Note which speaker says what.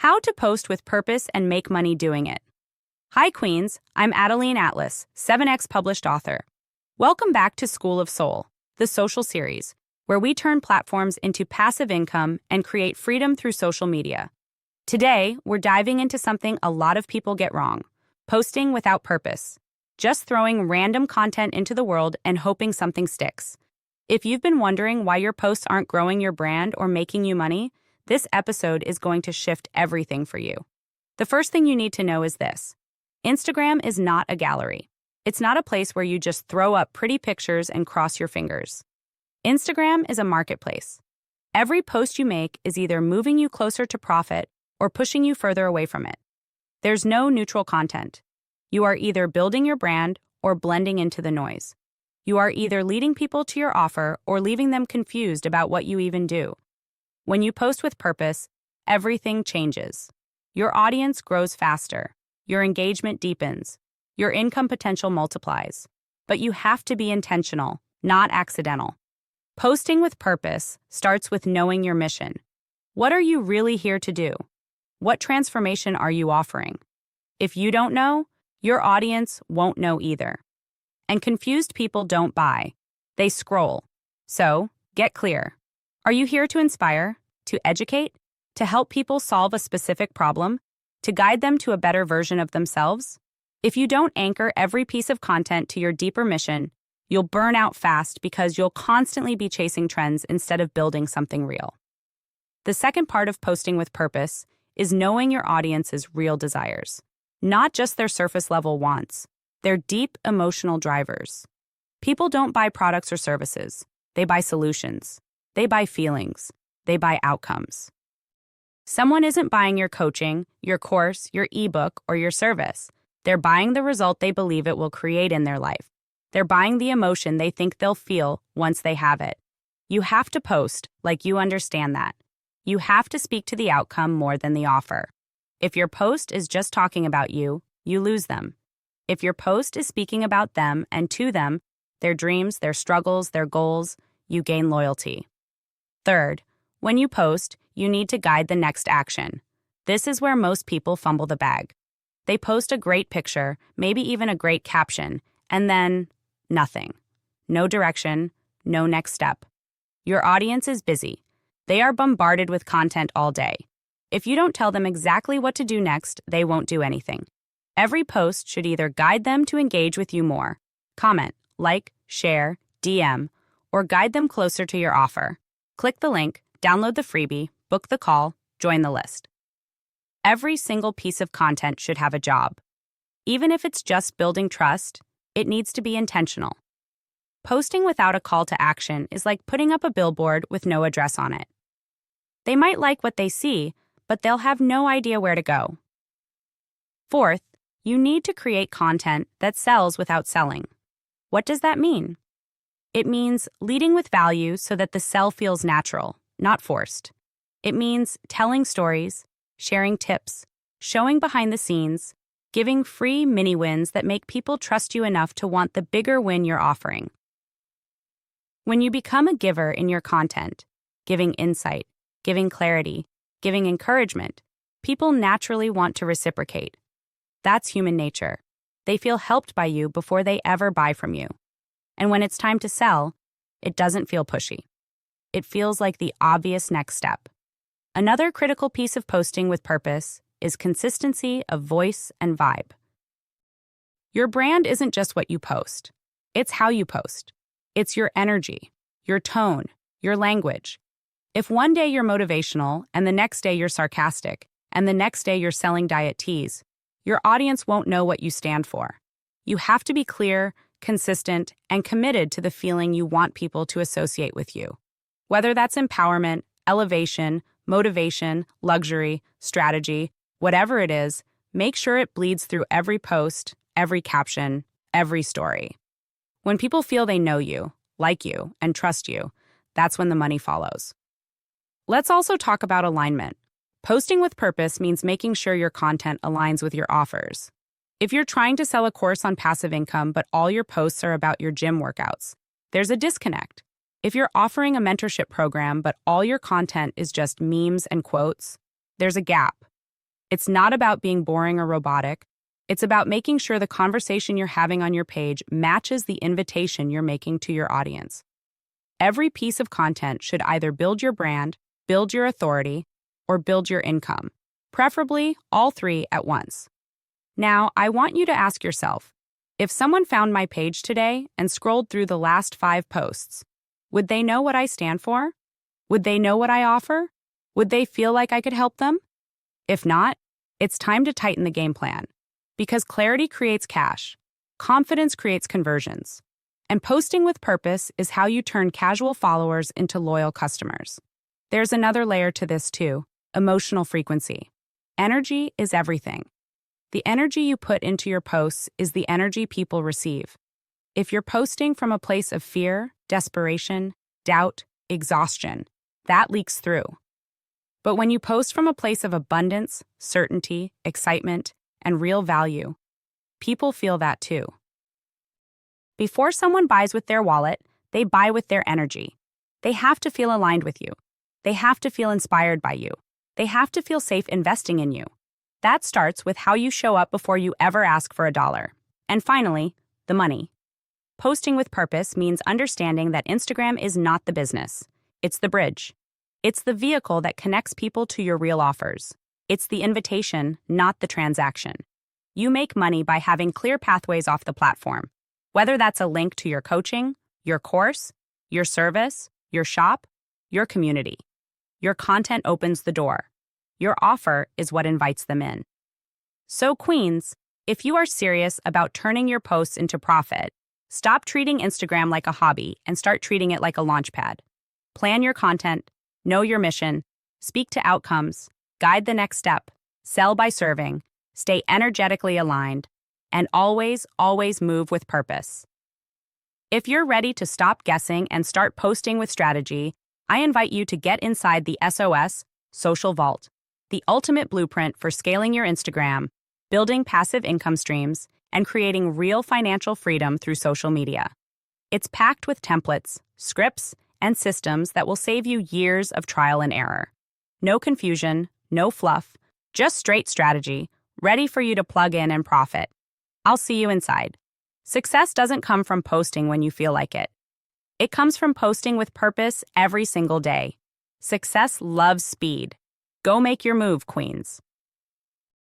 Speaker 1: How to post with purpose and make money doing it. Hi Queens, I'm Adeline Atlas, 7X published author. Welcome back to School of Soul, the social series, where we turn platforms into passive income and create freedom through social media. Today, we're diving into something a lot of people get wrong: posting without purpose. Just throwing random content into the world and hoping something sticks. If you've been wondering why your posts aren't growing your brand or making you money, this episode is going to shift everything for you. The first thing you need to know is this: Instagram is not a gallery. It's not a place where you just throw up pretty pictures and cross your fingers. Instagram is a marketplace. Every post you make is either moving you closer to profit or pushing you further away from it. There's no neutral content. You are either building your brand or blending into the noise. You are either leading people to your offer or leaving them confused about what you even do. When you post with purpose, everything changes. Your audience grows faster. Your engagement deepens. Your income potential multiplies. But you have to be intentional, not accidental. Posting with purpose starts with knowing your mission. What are you really here to do? What transformation are you offering? If you don't know, your audience won't know either. And confused people don't buy. They scroll. So, get clear. Are you here to inspire, to educate, to help people solve a specific problem, to guide them to a better version of themselves? If you don't anchor every piece of content to your deeper mission, you'll burn out fast because you'll constantly be chasing trends instead of building something real. The second part of posting with purpose is knowing your audience's real desires, not just their surface-level wants. They're deep emotional drivers. People don't buy products or services. They buy solutions. They buy feelings. They buy outcomes. Someone isn't buying your coaching, your course, your ebook, or your service. They're buying the result they believe it will create in their life. They're buying the emotion they think they'll feel once they have it. You have to post like you understand that. You have to speak to the outcome more than the offer. If your post is just talking about you, you lose them. If your post is speaking about them and to them, their dreams, their struggles, their goals, you gain loyalty. Third, when you post, you need to guide the next action. This is where most people fumble the bag. They post a great picture, maybe even a great caption, and then nothing. No direction, no next step. Your audience is busy. They are bombarded with content all day. If you don't tell them exactly what to do next, they won't do anything. Every post should either guide them to engage with you more, comment, like, share, DM, or guide them closer to your offer. Click the link, download the freebie, book the call, join the list. Every single piece of content should have a job. Even if it's just building trust, it needs to be intentional. Posting without a call to action is like putting up a billboard with no address on it. They might like what they see, but they'll have no idea where to go. Fourth, you need to create content that sells without selling. What does that mean? It means leading with value so that the sell feels natural, not forced. It means telling stories, sharing tips, showing behind the scenes, giving free mini wins that make people trust you enough to want the bigger win you're offering. When you become a giver in your content, giving insight, giving clarity, giving encouragement, people naturally want to reciprocate. That's human nature. They feel helped by you before they ever buy from you. And when it's time to sell, it doesn't feel pushy. It feels like the obvious next step. Another critical piece of posting with purpose is consistency of voice and vibe. Your brand isn't just what you post. It's how you post. It's your energy, your tone, your language. If one day you're motivational and the next day you're sarcastic and the next day you're selling diet teas, your audience won't know what you stand for. You have to be clear, consistent, and committed to the feeling you want people to associate with you. Whether that's empowerment, elevation, motivation, luxury, strategy, whatever it is, make sure it bleeds through every post, every caption, every story. When people feel they know you, like you, and trust you, that's when the money follows. Let's also talk about alignment. Posting with purpose means making sure your content aligns with your offers. If you're trying to sell a course on passive income but all your posts are about your gym workouts, there's a disconnect. If you're offering a mentorship program but all your content is just memes and quotes, there's a gap. It's not about being boring or robotic. It's about making sure the conversation you're having on your page matches the invitation you're making to your audience. Every piece of content should either build your brand, build your authority, or build your income, preferably all three at once. Now, I want you to ask yourself, if someone found my page today and scrolled through the last 5 posts, would they know what I stand for? Would they know what I offer? Would they feel like I could help them? If not, it's time to tighten the game plan. Because clarity creates cash, confidence creates conversions, and posting with purpose is how you turn casual followers into loyal customers. There's another layer to this too, emotional frequency. Energy is everything. The energy you put into your posts is the energy people receive. If you're posting from a place of fear, desperation, doubt, exhaustion, that leaks through. But when you post from a place of abundance, certainty, excitement, and real value, people feel that too. Before someone buys with their wallet, they buy with their energy. They have to feel aligned with you. They have to feel inspired by you. They have to feel safe investing in you. That starts with how you show up before you ever ask for $1. And finally, the money. Posting with purpose means understanding that Instagram is not the business. It's the bridge. It's the vehicle that connects people to your real offers. It's the invitation, not the transaction. You make money by having clear pathways off the platform, whether that's a link to your coaching, your course, your service, your shop, your community. Your content opens the door. Your offer is what invites them in. So, Queens, if you are serious about turning your posts into profit, stop treating Instagram like a hobby and start treating it like a launchpad. Plan your content, know your mission, speak to outcomes, guide the next step, sell by serving, stay energetically aligned, and always, always move with purpose. If you're ready to stop guessing and start posting with strategy, I invite you to get inside the SOS Social Vault, the ultimate blueprint for scaling your Instagram, building passive income streams, and creating real financial freedom through social media. It's packed with templates, scripts, and systems that will save you years of trial and error. No confusion, no fluff, just straight strategy, ready for you to plug in and profit. I'll see you inside. Success doesn't come from posting when you feel like it. It comes from posting with purpose every single day. Success loves speed. Go make your move, Queens.